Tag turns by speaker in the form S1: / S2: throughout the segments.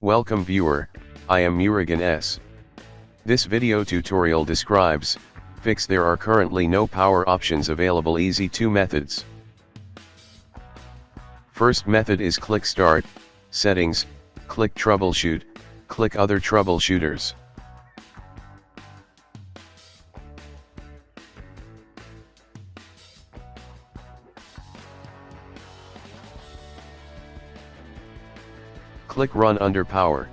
S1: Welcome viewer, I am Murugan S. This video tutorial describes, fix there are currently no power options available easy 2 methods. First method is click Start, Settings, click Troubleshoot, click Other Troubleshooters. Click Run under Power.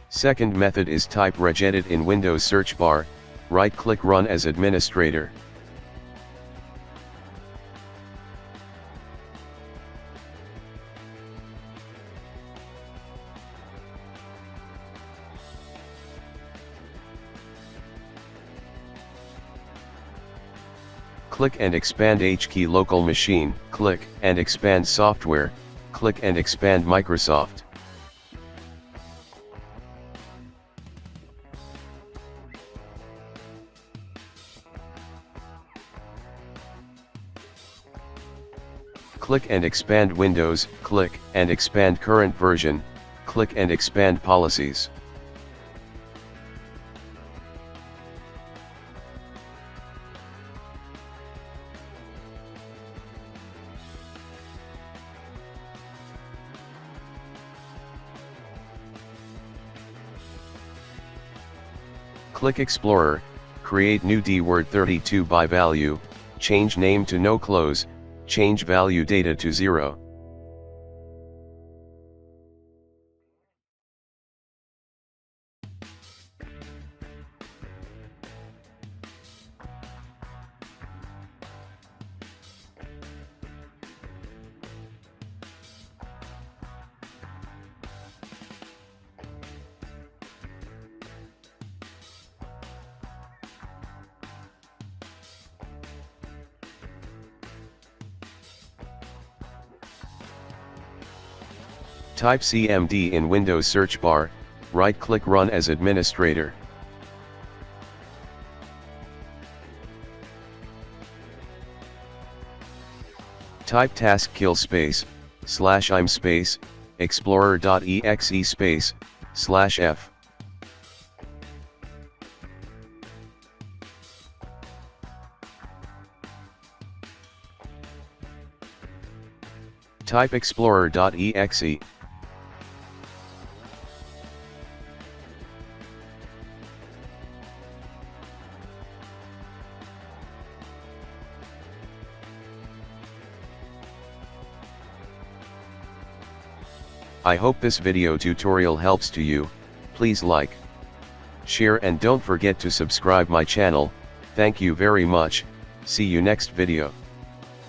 S1: Second method is type regedit in Windows search bar, right-click Run as administrator. Click and expand H-key local machine, click and expand software, click and expand Microsoft. Click and expand Windows, click and expand current version, click and expand policies. Click Explorer, create new dword32 by value, change name to no close, change value data to 0. Type CMD in Windows search bar, right-click Run as administrator. Type task kill space, /im space, explorer.exe space, /f. Type explorer.exe. I hope this video tutorial helps to you. Please like, share and don't forget to subscribe my channel. Thank you very much. See you next video.